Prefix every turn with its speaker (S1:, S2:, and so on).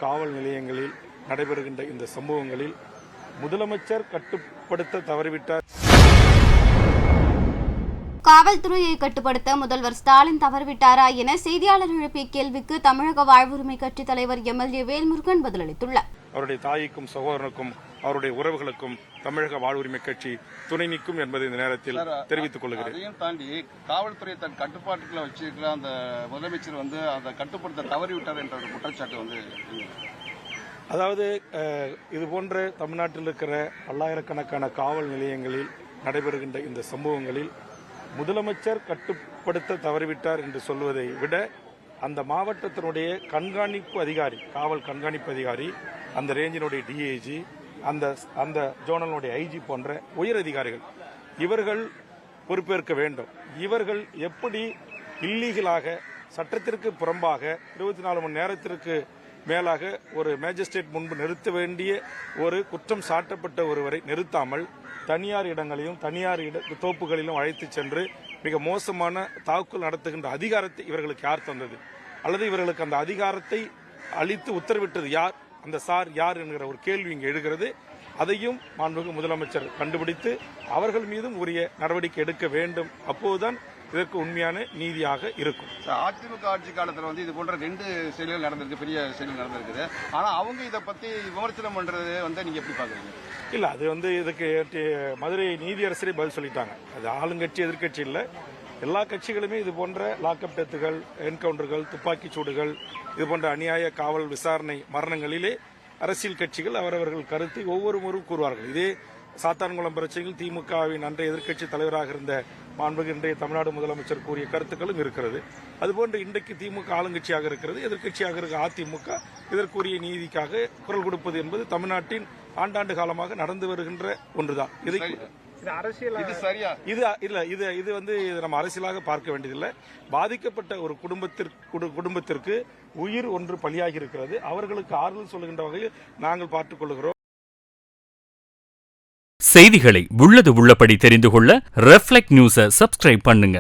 S1: காவல் நிலையங்களில் நடைபெறுகின்ற இந்த சம்பவங்களில் முதலமைச்சர் கட்டுப்படுத்த தவறிவிட்டார்.
S2: காவல்துறையை கட்டுப்படுத்த முதல்வர் ஸ்டாலின் தவறிவிட்டாரா என செய்தியாளர்கள் எழுப்பிய கேள்விக்கு தமிழக வாழ்வுரிமை கட்சித் தலைவர் எம்எல்ஏ வேல்முருகன் பதிலளித்துள்ளார்.
S1: அவருடைய தாய்க்கும் சகோதரனுக்கும் அவருடைய உறவுகளுக்கும் தமிழக வாழ்வுரிமை கட்சி துணை நிற்கும் என்பதை இந்த நேரத்தில் தெரிவித்துக் கொள்கிறேன்.
S3: அதையும் தாண்டி காவல்துறை தன் கட்டுப்பாட்டுக்குள்ள வச்சிருக்கிற அந்த முதலமைச்சர் அதை கட்டுப்படுத்த தவறிவிட்டார் என்ற ஒரு குற்றச்சாட்டு
S1: அதாவது இது போன்ற தமிழ்நாட்டில் இருக்கிற பல்லாயிரக்கணக்கான காவல் நிலையங்களில் நடைபெறுகின்ற இந்த சம்பவங்களில் முதலமைச்சர் கட்டுப்படுத்த தவறிவிட்டார் என்று சொல்வதை விட அந்த மாவட்டத்தினுடைய கண்காணிப்பு அதிகாரி, காவல் கண்காணிப்பு அதிகாரி, அந்த ரேஞ்சினுடைய டிஐஜி, அந்த ஜோனலுடைய ஐஜி போன்ற உயர் அதிகாரிகள் இவர்கள் பொறுப்பேற்க வேண்டும். இவர்கள் எப்படி இல்லீகலாக சட்டத்திற்கு புறம்பாக 24 மணி நேரத்திற்கு மேலாக ஒரு மேஜிஸ்ட்ரேட் முன்பு நிறுத்த வேண்டிய ஒரு குற்றம் சாட்டப்பட்ட ஒருவரை நிறுத்தாமல் தனியார் இடங்களையும் தனியார் தோப்புகளிலும் அழைத்து சென்று மிக மோசமான தாக்குதல் நடத்துகின்ற அதிகாரத்தை இவர்களுக்கு யார் தந்தது, அல்லது இவர்களுக்கு அந்த அதிகாரத்தை அளித்து உத்தரவிட்டது யார், அந்த சார் யார் என்கிற ஒரு கேள்வி இங்கு எழுகிறது. அதையும் மாண்புமிகு முதலமைச்சர் கண்டுபிடித்து அவர்கள் மீதும் உரிய நடவடிக்கை எடுக்க வேண்டும். அப்போதுதான் இதற்கு உண்மையான நீதியாக இருக்கும்.
S3: அதிமுக ஆட்சி காலத்தில் இது போன்ற 2 செயல்கள் நடந்திருக்கு, பெரிய செயல்கள் நடந்திருக்குது. ஆனா அவங்க இதை பத்தி விமர்சனம் பண்றது நீங்க எப்படி பாக்குறீங்க?
S1: இல்ல, அது இதுக்கு மதுரை நீதியரசரே பதில் சொல்லிட்டாங்க. அது ஆளுங்கட்சி எதிர்கட்சி இல்ல, எல்லா கட்சிகளுமே இது போன்ற லாக்அப் டெத்துகள், என்கவுண்டர்கள், துப்பாக்கிச் சூடுகள், இது போன்ற அநியாய காவல் விசாரணை மரணங்களிலே அரசியல் கட்சிகள் அவரவர்கள் கருத்தை ஒவ்வொருவரும் கூறுவார்கள். இதே சாத்தான்குளம் பிரச்சனையில் திமுகவின் அன்றைய எதிர்க்கட்சி தலைவராக இருந்த மாண்புமிகு இன்றைய தமிழ்நாடு முதலமைச்சர் கூறிய கருத்துக்களும் இருக்கிறது. அதுபோன்று இன்றைக்கு திமுக ஆளுங்கட்சியாக இருக்கிறது, எதிர்க்கட்சியாக இருக்க அதிமுக இதற்குரிய நீதிக்காக குரல் கொடுப்பது என்பது தமிழ்நாட்டின் ஆண்டாண்டு காலமாக நடந்து வருகின்ற ஒன்றுதான். இது நம்ம அரசியலாக பார்க்க வேண்டியதில்லை. பாதிக்கப்பட்ட ஒரு குடும்பத்திற்கு உயிர் ஒன்று பலியாகி இருக்கிறது. அவர்களுக்கு ஆறுதல் சொல்லுகின்ற வகையில் நாங்கள் பார்த்துக் கொள்கிறோம்.
S4: செய்திகளை உள்ளது உள்ளபடி தெரிந்து கொள்ள ரெஃப்ளெக்ட் நியூஸை சப்ஸ்கிரைப் பண்ணுங்க.